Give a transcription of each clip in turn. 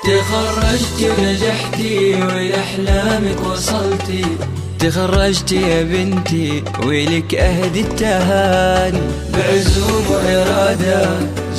تخرجتي ونجحتي ولأحلامك وصلتي، تخرجتي يا بنتي ولك أهدي التهاني، بعزوم وإرادة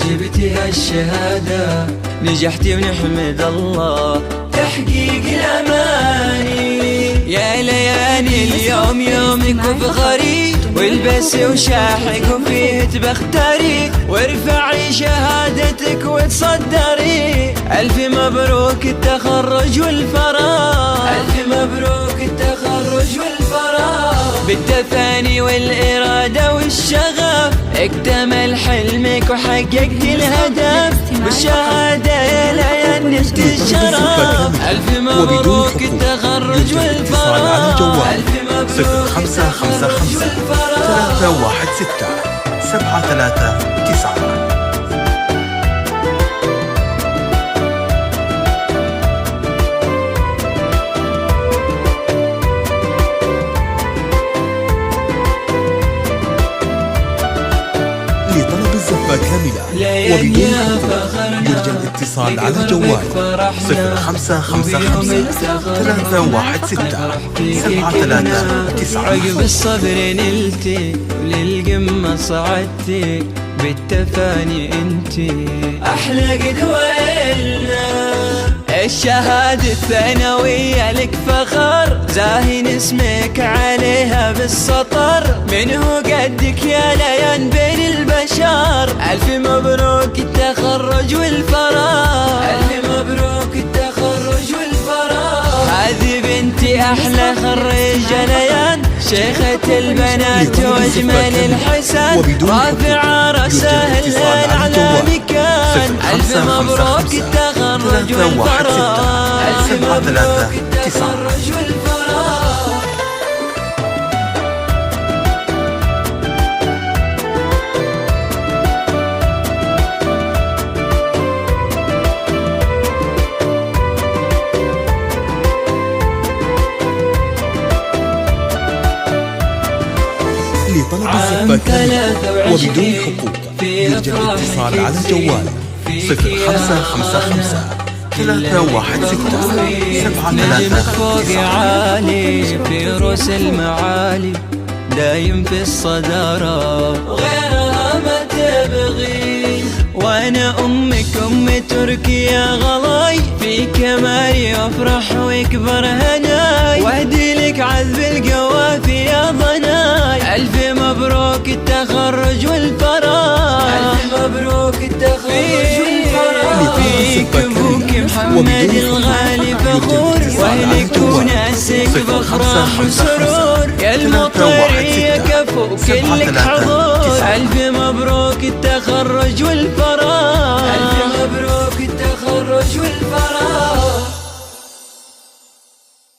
جبتي هالشهادة، نجحتي ونحمد الله تحقيق الأماني. يا ليالي اليوم يومك وفخري، والبسي وشاحك وفيه تبختري، وارفعي شهادتك وتصدري. ألف مبروك التخرج والفراغ، ألف مبروك التخرج والفراغ، بالتفاني والإرادة والشغف اكتمل حلمك وحققت الهدف، بالشهادة يا ليان نلت الشرف. ألف مبروك التخرج والفراغ، ألف مبروك 0555 316 739. لطلب الزفة كاملة وبدون حقوق يرجى الاتصال على الجوال 0555 316 739. عقب الصبر نلتي وللقمة صعدتي، بالتفاني انتي أحلى قدوة إلنا. الشهادة الثانوية لك فخر، زاهن اسمك عليها بالسطر، منه قدك يا ليان بين البشر. ألف مبروك التخرج والفراغ، ألف مبروك التخرج والفراغ، هذه بنتي أحلى خريجة ليان، شيخة البنات واجمل الحسن، رافعة رأسها الأعلى مكان. ألف مبروك التخرج والفراغ، ألف مبروك التخرج والفراغ. لطلب الزفة كاملة وبدون حقوق يرجى الاتصال على الجوال 0555 316 فوق عالي في رؤوس المعالي، دايم في الصدارة وغيرها ما تبغي. وانا امك ام تركيا غلاي، في كمالي افرح ويكبر هناي، واهدي لك عذب القوافي يا ضناي. الف مبروك التخرج والفراغ، الف مبروك التخرج والفراغ، فيك ابوك محمد الغالي فخور، واهلك وناسك بافراح وسرور، يا المطيرية كفو كلك حضور. الف مبروك التخرج والفراغ.